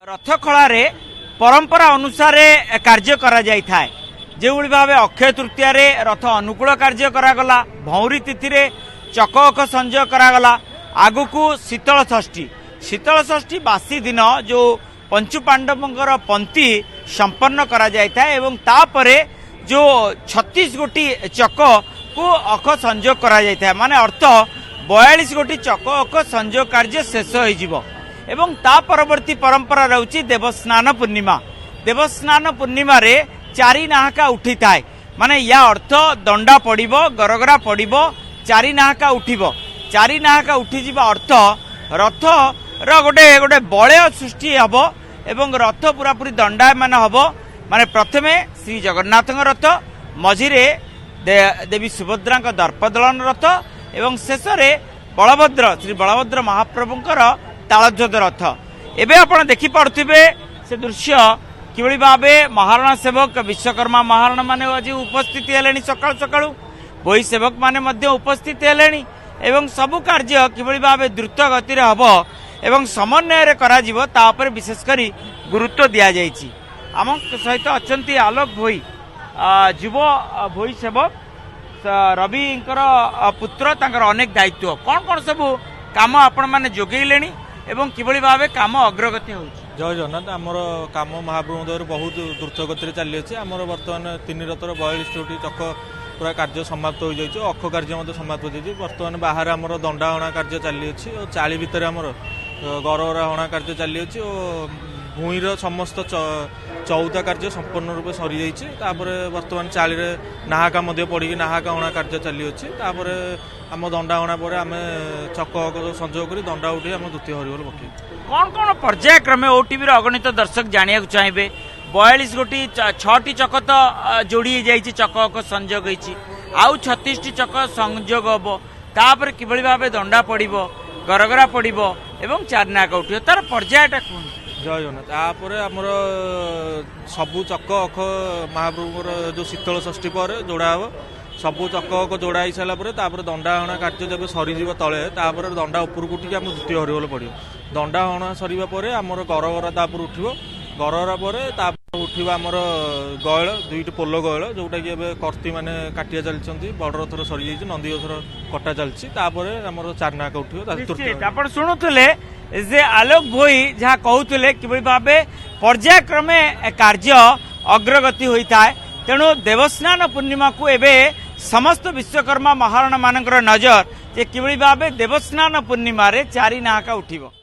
रथखଳାରେ परंपरा अनुसार कार्य करा जाय थाए जो भाव अक्षय तृतीय रथ अनुकूल कार्य करागला भौरी तिथि चक अख संजय करागला आगु शीतल षष्ठी बासी दिन जो पंचु पांडवंकर पंक्ति संपन्न करा जाय थाए एवं तापरे जो 36 गोटी चक को अख संजोग करा जाय थाए माने अर्थ 42 गोटी चक अख संजोग कार्य शेष हो जिवो एवं ता परवर्ती परंपरा रहउची देवस्नान पूर्णिमा रे चारि नाहका उठी थाए माने या अर्थ दंडा पड़िबो गरगरा पड़िबो चारि नाहका उठिबो चारि नाहका उठी जिबा अर्थ रथ र गोटे गोटे बलय सृष्टि हबो एवं रथ पूरा पूरी दंडा मान हबो माने प्रथमे श्री जगन्नाथ रथ मझिरे देवी सुभद्रा दर्पदलन रथ एवं शेष रे बलभद्र श्री बलभद्र महाप्रभुंकर तालध्वज रथ एबे आपण देखि पारुथिबे से दृश्य किभଳି भाबे महाराणा सेवक विश्वकर्मा महाराणा माने आज उपस्थित हेलेनी सकाळ सकाळ बोई सेवक माने मध्य उपस्थित हेलेनी एवं सबु कार्य किभଳି भाबे द्रुत गति रे हबो एवं समन्वय रे करा जिवो ता पर विशेष करी गुरुत्व दिया जायछि आम सहित अछंती आलोक भोई युव भोई सेवक रविंकर पुत्र तांकर अनेक दायित्व कौन कौन सब काम आपण माने जोगेलेनी एवं किभଳି भाबे काम अग्रगति होउछि जय जगन्नाथ आमर काम महाप्रभु दर बहुत द्रुत गति चली अच्छे आमर बर्तमान 3 रथर 42 गोटी चक पूरा कार्य समाप्त हो जाइए अख कार्य समाप्त हो जाइए बर्तमान बाहर आमर दंडा हणा कार्य चली अच्छी और चाली भितर आमर गरगरा हणा कार्य चली अच्छी और भूईर समस्त चौथा कार्य संपूर्ण रूप सरी जाइए बर्तमान चाली नाहाका पड़ी नाहाका हणा कार्य चली अच्छी आम दंडा हणा पर आम चक संजोग कर दंडा उठे आम द्वितीय हरिबोल पकई कौन कौन पर्याय क्रमे ओटीवी अगणित दर्शक जानिया चाहिए 42 गोटी 6टी चक तो जोड़ी जाइए चक संजोग होती आउ 36टी चक संजोग हम तापर किभଳି भाबे दंडा पड़िबो गरगरा पड़िबो एवं चारनाक उठियो तार पर्यायटा कौन जय जगन्नाथ तापर आमर सबू चक अख महाप्रभुर जो शीतल षष्ठी पर जोड़ा हम सबू चक अख जोड़ा हो सारापर दंडा हणा कार्य जब सरीज तले तापर दंडा उपरକୁ उठिक आम द्वितीय हरिबोल पड़ो दंडा हणा सरिबा परे आमर गरगरा तापर उठिबो गरगरा परे तापर उठिबो आमर गयल दुईटी पोलो गयल जोटा कि एबे कर्ती माने काटिया चलछंती बड़ रथर सरी जाइछ नंदीघोषर कटा चलछि तापर आमर चारनाक उठिबो आपण सुनुतले जे आलोक भोई जहाँ कहूले किभଳି भाबे पर्यायक्रमे कार्य अग्रगति होता है तेणु देवस्नान पूर्णिमा को एबे समस्त विश्वकर्मा महाराणा मानकर नजर जे किभଳି भाबे देवस्नान पूर्णिमा रे चारि नाहका उठिबो।